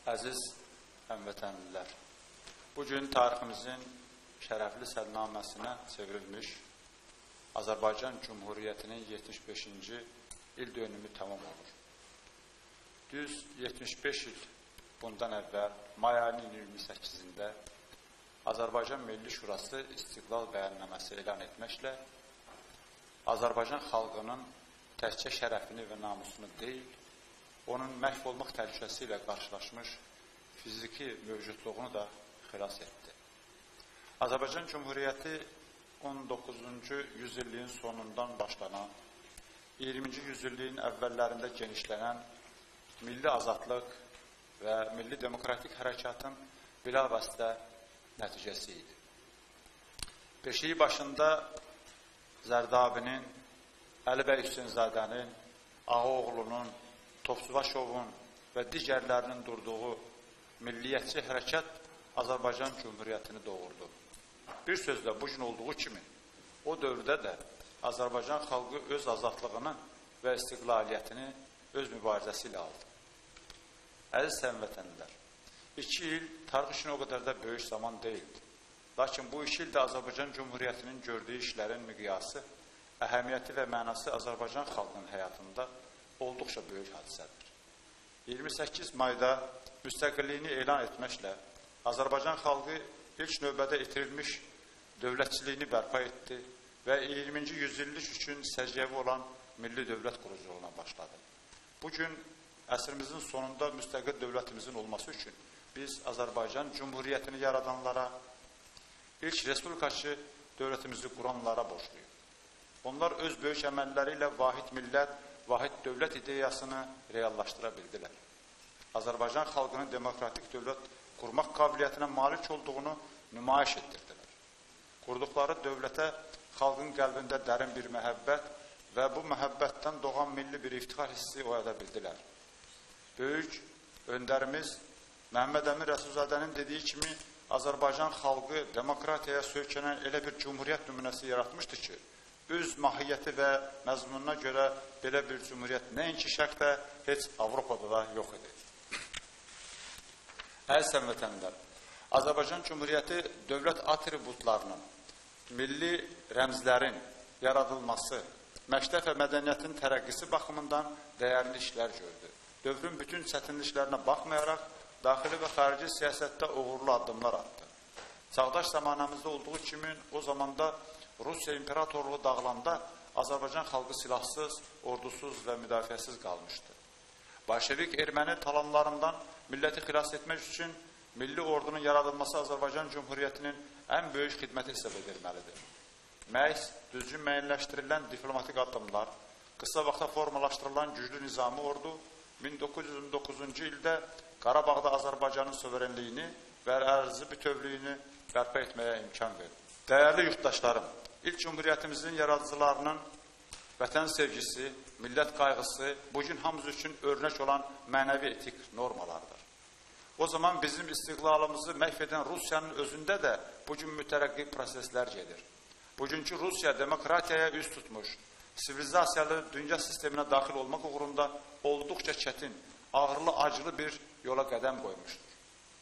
Əziz həmvətənlilər, bugün tariximizin şərəfli sədnaməsinə çevrilmiş Azərbaycan Cumhuriyyətinin 75-ci il dönümü tamam olur. Düz 75 il bundan əvvəl may ayının 28-də Azərbaycan Milli Şurası İstiqlal bəyənnaməsi elan etməklə Azərbaycan xalqının təkcə şərəfini və namusunu deyil, onun məhv olmaq təhlükəsi ilə qarşılaşmış fiziki mövcudluğunu da xilas etdi. Azərbaycan Cumhuriyyəti 19-cu yüzilliyin sonundan başlanan, 20-ci yüzilliyin əvvəllərində genişlənən milli azadlıq və milli demokratik hərəkatın bilavasitə nəticəsi idi. Beşiyi başında Zərdabinin, Əlibəy Hüseynzadənin, Ağaoğlunun, Topçubaşovun və digərlərinin durduğu milliyyətçi hərəkat Azərbaycan Cumhuriyyətini doğurdu. Bir sözlə, bugün olduğu kimi, o dövrdə də Azərbaycan xalqı öz azadlığını və istiqlaliyyətini öz mübarizəsi ilə aldı. Əziz həmvətənlilər, 2 il tarix üçün o qədər də böyük zaman deyildi. Lakin bu 2 ildə Azərbaycan Cumhuriyyətinin gördüyü işlərin miqyası, əhəmiyyəti və mənası Azərbaycan xalqının həyatında olduqca böyük hadisədir. 28 mayda müstəqilliyini elan etməklə Azərbaycan xalqı ilk növbədə itirilmiş dövlətçiliyini bərpa etdi və 20-ci yüzillik üçün səciyyəvi olan milli dövlət quruculuğuna başladı. Bugün əsrimizin sonunda müstəqil dövlətimizin olması üçün biz Azərbaycan Cumhuriyyətini yaradanlara, ilk respublikaçı dövlətimizi quranlara borcluyuq. Onlar öz böyük əməlləri ilə vahid millət, vahid dövlət ideyasını reallaşdıra bildilər. Azərbaycan xalqının demokratik dövlət qurmaq qabiliyyətinə malik olduğunu nümayiş etdirdilər. Qurduqları dövlətə xalqın qəlbində dərin bir məhəbbət və bu məhəbbətdən doğan milli bir iftixar hissi oyada bildilər. Böyük öndərimiz Məhəmməd Əmin Rəsulzadənin dediyi kimi Azərbaycan xalqı demokratiyaya söykənən elə bir cumhuriyyət nümunəsi yaratmışdı ki, öz mahiyyəti və məzmununa görə belə bir cumhuriyyət nəinki şərqdə, heç Avropada da yox idi. Əziz həmvətənlər, Azərbaycan Cumhuriyyəti dövlət atributlarının, milli rəmzlərin yaradılması, məktəb və mədəniyyətin tərəqqisi baxımından dəyərli işlər gördü. Dövrün bütün çətinliklərinə baxmayaraq, daxili və xarici siyasətdə uğurlu addımlar atdı. Çağdaş zamanımızda olduğu kimi o zamanda Rusiya imperatorluğu dağılanda Azərbaycan xalqı silahsız, ordusuz və müdafiəsiz qalmışdı. Bolşevik erməni talanlarından milləti xilas etmək üçün milli ordunun yaradılması Azərbaycan Cumhuriyyətinin ən böyük xidməti hesab edilməlidir. Məhz düzgün müəyyənləşdirilən diplomatik addımlar, qısa vaxta formalaşdırılan güclü nizami ordu 1919-cu ildə Qarabağda Azərbaycanın suverenliyini və ərazi bütövlüyünü bərpa etməyə imkan verir. Dəyərli yurttaşlarım, ilk Cumhuriyyətimizin yaradıcılarının vətən sevgisi, millət qayğısı bugün hamımız üçün örnək olan mənəvi etik normalardır. O zaman bizim istiqlalımızı məhv edən Rusiyanın özündə də bugün mütərəqqi proseslər gedir. Bugünkü Rusiya demokratiyaya üz tutmuş, sivilizasiyalı dünya sisteminə daxil olmaq uğrunda olduqca çətin, ağırlı, acılı bir yola qədəm qoymuşdur.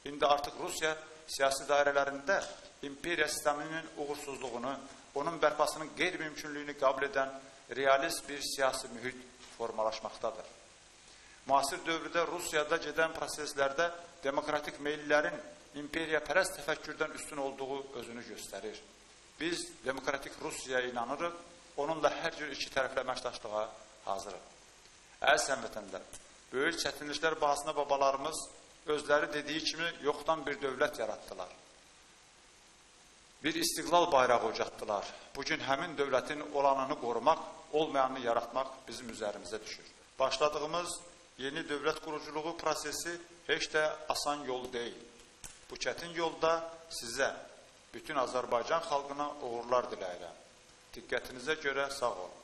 İndi artıq Rusiya siyasi dairələrində imperiya sisteminin uğursuzluğunu, onun bərpasının qeyri-mümkünlüyünü qəbul edən realist bir siyasi mühit formalaşmaqdadır. Müasir dövrdə Rusiyada gedən proseslərdə demokratik meyillərin imperiya-pərəst təfəkkürdən üstün olduğu özünü göstərir. Biz demokratik Rusiyaya inanırıq, onunla hər cür iki tərəfli əməkdaşlığa hazırıq. Əziz həmvətənlər, böyük çətinliklər bahasına babalarımız özləri dediyi kimi yoxdan bir dövlət yaratdılar. Bir istiqlal bayrağı ucatdılar. Bugün həmin dövlətin olanını qorumaq, olmayanını yaratmaq bizim üzərimizə düşür. Başladığımız yeni dövlət quruculuğu prosesi heç də asan yol deyil. Bu çətin yolda sizə, bütün Azərbaycan xalqına uğurlar diləyirəm. Diqqətinizə görə sağ olun.